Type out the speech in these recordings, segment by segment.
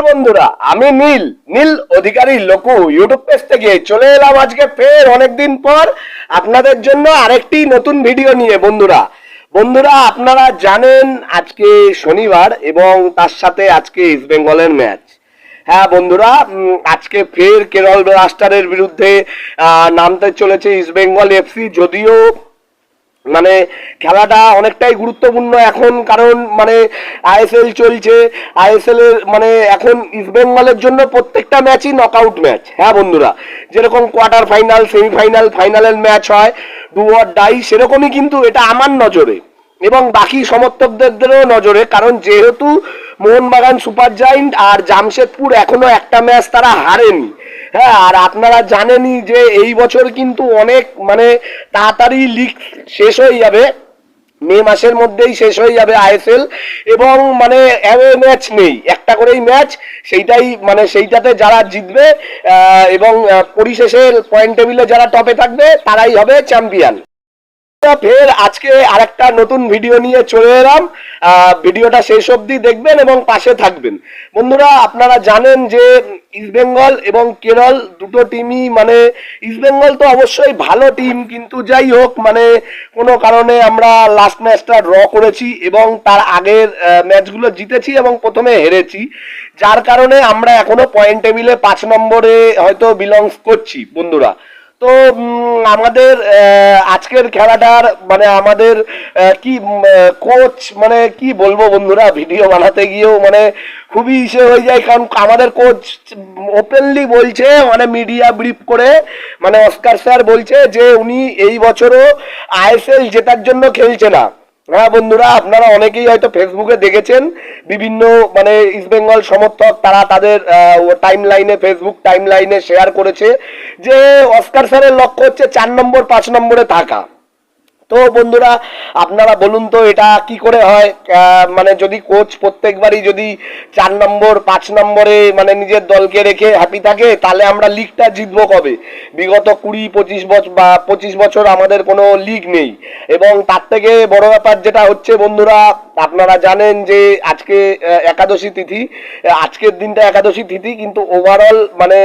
বন্ধুরা, আমি নীল নীল অধিকারী লোকু YouTube page থেকে চলে এলাম আজকে ফের অনেকদিন পর আপনাদের জন্য আরেকটি নতুন ভিডিও নিয়ে। বন্ধুরা বন্ধুরা আপনারা জানেন আজকে শনিবার এবং তার সাথে আজকে ইস্ট বেঙ্গলের ম্যাচ। হ্যাঁ বন্ধুরা, আজকে ফের কেরল ব্লাস্টারের বিরুদ্ধে নামতে চলেছে ইস্ট বেঙ্গল এফসি। যদিও মানে খেলাটা অনেকটাই গুরুত্বপূর্ণ এখন, কারণ মানে আইএসএল চলছে। আইএসএল এর মানে এখন ইস্ট বেঙ্গলের জন্য প্রত্যেকটা ম্যাচই নকআউট ম্যাচ। হ্যাঁ বন্ধুরা, যেরকম কোয়ার্টার ফাইনাল, সেমিফাইনাল, ফাইনালের ম্যাচ হয় ডু অর ডাই, সেরকমই কিন্তু এটা আমার নজরে এবং বাকি সমর্থকদেরও নজরে। কারণ যেহেতু মোহনবাগান, সুপার জায়েন্ট আর জামশেদপুর এখনো একটা ম্যাচ তারা হারেনি। হ্যাঁ, আর আপনারা জানেনই যে এই বছর কিন্তু অনেক মানে তাড়াতাড়ি লিগ শেষ হয়ে যাবে, মে মাসের মধ্যেই শেষ হয়ে যাবে আইএসএল। এবং মানে অ্যাওয়ে ম্যাচ নেই, একটা করেই ম্যাচ, সেইটাই মানে সেইটাতে যারা জিতবে এবং পরিশেষে পয়েন্ট টেবিলে যারা টপে থাকবে তারাই হবে চ্যাম্পিয়ন। ফের আজকে আরেকটা নতুন ভিডিও নিয়ে চলে এলাম। ভিডিওটা শেষ অবধি দেখবেন এবং পাশে থাকবেন। বন্ধুরা আপনারা জানেন যে ইস্ট বেঙ্গল এবং কেরল দুটো টিমই মানে ইস্ট বেঙ্গল তো অবশ্যই ভালো টিম, কিন্তু যাই হোক মানে কোনো কারণে আমরা লাস্ট ম্যাচটা ড্র করেছি এবং তার আগের ম্যাচগুলো জিতেছি এবং প্রথমে হেরেছি, যার কারণে আমরা এখনো পয়েন্ট টেবিলে 5 নম্বরে হয়তো বিলংস করছি। বন্ধুরা তো আমাদের আজকের খেলাটার মানে আমাদের কি কোচ মানে কি বলবো বন্ধুরা, ভিডিও বানাতে গিয়েও মানে খুবই ইসে হয়ে যায়। কারণ আমাদের কোচ ওপেনলি বলছে, মানে মিডিয়া ব্রিফ করে মানে অস্কার স্যার বলছে যে উনি এই বছরও আইএসএল জেতার জন্য খেলছে না। হ্যাঁ বন্ধুরা, আপনারা অনেকেই হয়তো ফেসবুকে দেখেছেন, বিভিন্ন মানে ইস্ট বেঙ্গল সমর্থক তারা তাদের টাইম লাইনে, ফেসবুক টাইম লাইনে শেয়ার করেছে যে অস্কার স্যারের লক্ষ্য হচ্ছে 4 নম্বর 5 নম্বরে থাকা। তো বন্ধুরা আপনারা বলুন তো এটা কি করে হয়? মানে যদি কোচ প্রত্যেকবারই যদি 4 নম্বর 5 নম্বরে মানে নিজের দলকে রেখে হ্যাপি থাকে, তাহলে আমরা লিগটা জিতবো কবে? বিগত 20-25 বছর বা 25 বছর আমাদের কোনো লিগ নেই। এবং তার থেকে বড় ব্যাপার যেটা হচ্ছে বন্ধুরা, আপনারা জানেন যে আজকে একাদশী তিথি, আজকের দিনটা একাদশী তিথি, কিন্তু ওভারঅল মানে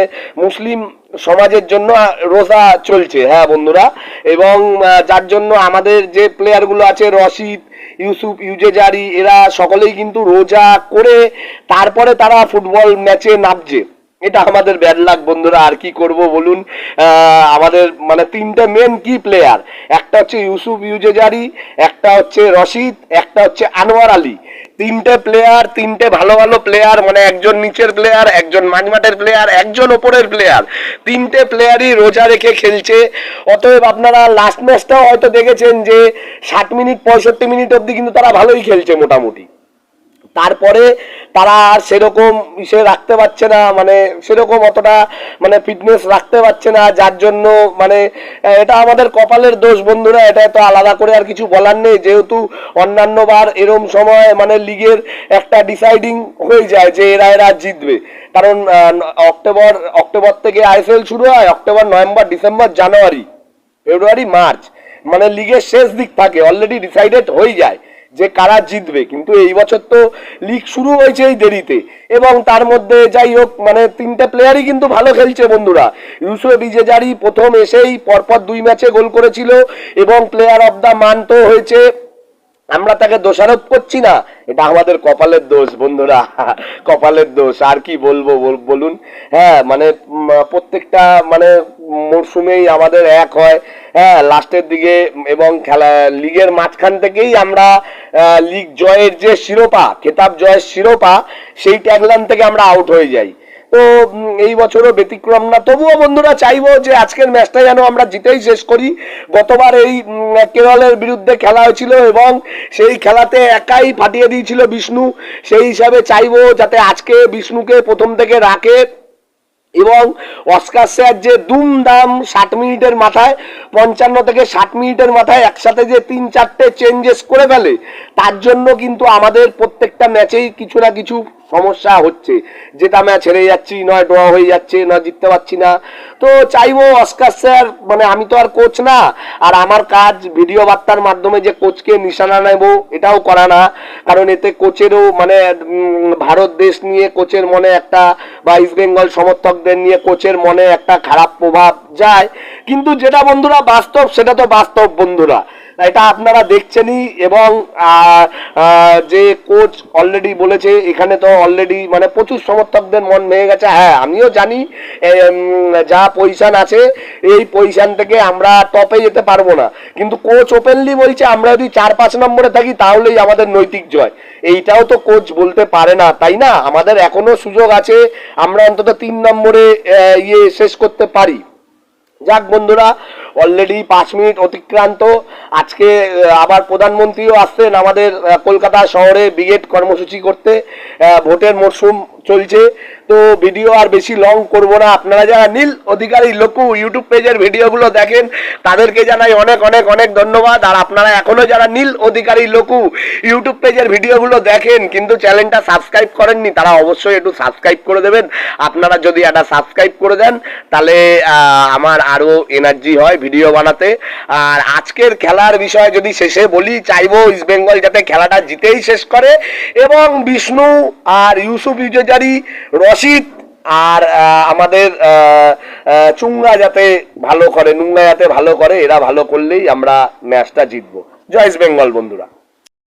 মুসলিম সমাজের জন্য রোজা চলছে। হ্যাঁ বন্ধুরা, এবং যার জন্য আমাদের যে প্লেয়ারগুলো আছে রশিদ, ইউসুফ, ইউজেজারি, এরা সকলেই কিন্তু রোজা করে তারপরে তারা ফুটবল ম্যাচে নামছে। এটা আমাদের ব্যাড লাক বন্ধুরা, আর কি করব বলুন। আমাদের মানে 3টে মেন কি প্লেয়ার, একটা হচ্ছে ইউসুফ ইউজেজারি, একটা হচ্ছে রশিদ, একটা হচ্ছে আনোয়ার আলী। 3টে প্লেয়ার, 3টে ভালো ভালো প্লেয়ার, মানে একজন নিচের প্লেয়ার, একজন মাঝমাঠের প্লেয়ার, একজন ওপরের প্লেয়ার, 3টে প্লেয়ারই রোজা রেখে খেলছে। অতএব আপনারা লাস্ট ম্যাচটাও হয়তো দেখেছেন যে 60 মিনিট 65 মিনিট অবধি কিন্তু তারা ভালোই খেলছে মোটামুটি। তারপরে তারা আর সেরকম ইসে রাখতে পারছে না, মানে সেরকম অতটা মানে ফিটনেস রাখতে পারছে না, যার জন্য মানে এটা আমাদের কপালের দোষ বন্ধুরা। এটা তো আলাদা করে আর কিছু বলার নেই, যেহেতু অন্যান্য বার এরম সময় মানে লিগের একটা ডিসাইডিং হয়ে যায় যে এরা এরা জিতবে। কারণ অক্টোবর থেকে আইএসএল শুরু হয়, অক্টোবর, নভেম্বর, ডিসেম্বর, জানুয়ারি, ফেব্রুয়ারি, মার্চ, মানে লিগের শেষ দিক থাকে, অলরেডি ডিসাইডেড হয়ে যায় যে কারা জিতবে। কিন্তু এই বছর তো লিগ শুরু হয়েছে এই দেরিতে, এবং তার মধ্যে যাই হোক মানে 3টে প্লেয়ারই কিন্তু ভালো খেলছে বন্ধুরা। ইউসুফ ইউজেজারি প্রথম এসেই পরপর 2 ম্যাচে গোল করেছিল এবং প্লেয়ার অফ দ্য মান্থ হয়েছে। আমরা তাকে দোষারোপ করছি না, এটা আমাদের কপালের দোষ বন্ধুরা, কপালের দোষ, আর কি বলবো বলুন। হ্যাঁ মানে প্রত্যেকটা মানে মরশুমেই আমাদের এক হয়, হ্যাঁ লাস্টের দিকে, এবং খেলা লিগের মাঝখান থেকেই আমরা লিগ জয়ের যে শিরোপা, খেতাব জয়ের শিরোপা, সেই ট্যাগলাইন থেকে আমরা আউট হয়ে যাই। তো এই বছরও ব্যতিক্রম না। তবুও বন্ধুরা চাইবো যে আজকের ম্যাচটা যেন আমরা জিতেই শেষ করি। গতবার এই কেরলের বিরুদ্ধে খেলা হয়েছিল এবং সেই খেলাতে একাই ফাটিয়ে দিয়েছিল বিষ্ণু, সেই হিসাবে চাইবো যাতে আজকে বিষ্ণুকে প্রথম থেকে রাখে এবং অস্কার স্যার যে দুমদাম 60 মিনিটের মাথায়, 55 থেকে 60 মিনিটের মাথায় একসাথে যে 3-4টে চেঞ্জেস করে ফেলে, তার জন্য কিন্তু আমাদের প্রত্যেকটা ম্যাচেই কিছু না কিছু সমস্যা হচ্ছে, যেটা ম্যাচ হেরে যাচ্ছি, নয় ড্র হয়ে যাচ্ছে, নয় জিততে পারছি না। তো চাইবো অস্কার স্যার, মানে আমি তো আর কোচ না, আর আমার কাজ ভিডিও বার্তার মাধ্যমে যে কোচকে নিশানা নেব এটাও করা না, কারণ এতে কোচেরও মানে ভারত দেশ নিয়ে কোচের মনে একটা, বা ইস্ট বেঙ্গল সমর্থকদের নিয়ে কোচের মনে একটা খারাপ প্রভাব যায়। কিন্তু যেটা বন্ধুরা বাস্তব সেটা তো বাস্তব বন্ধুরা, এটা আপনারা দেখছেনই। এবং যে কোচ অলরেডি বলেছে, এখানে তো অলরেডি মানে প্রচুর সমর্থকদের মন ভেঙে গেছে। হ্যাঁ আমিও জানি যা পজিশন আছে এই পজিশন থেকে আমরা টপে যেতে পারবো না, কিন্তু কোচ ওপেনলি বলছে আমরা যদি 4-5 নম্বরে থাকি তাহলেই আমাদের নৈতিক জয়। এইটাও তো কোচ বলতে পারে না, তাই না? আমাদের এখনো সুযোগ আছে, আমরা অন্তত 3 নম্বরে শেষ করতে পারি। যাক বন্ধুরা, অলরেডি 5 মিনিট অতিক্রান্ত। আজকে আবার প্রধানমন্ত্রীও আসছেন আমাদের কলকাতা শহরে ব্রিগেড কর্মসূচি করতে। ভোটের মরশুম চলছে, তো ভিডিও আর বেশি লং করব না। আপনারা যারা নীল অধিকারী লকু ইউটিউব পেজের ভিডিওগুলো দেখেন তাদেরকে জানাই অনেক অনেক অনেক ধন্যবাদ। আর আপনারা এখনো যারা নীল অধিকারী লকু ইউটিউব পেজের ভিডিওগুলো দেখেন কিন্তু চ্যানেলটা সাবস্ক্রাইব করেননি, তারা অবশ্যই একটু সাবস্ক্রাইব করে দেবেন। আপনারা যদি একটা সাবস্ক্রাইব করে দেন তাহলে আমার আরও এনার্জি হয় ভিডিও বানাতে। আর আজকের খেলার বিষয়ে যদি শেষে বলি, চাইবো ইস্ট বেঙ্গল যাতে খেলাটা জিতেই শেষ করে, এবং বিষ্ণু আর ইউসুফ ইউজারি, রশিদ আর আমাদের চুঙ্গা যাতে ভালো করে, নুঙ্গা যাতে ভালো করে, এরা ভালো করলেই আমরা ম্যাচটা জিতবো। জয় ইস্ট বেঙ্গল বন্ধুরা।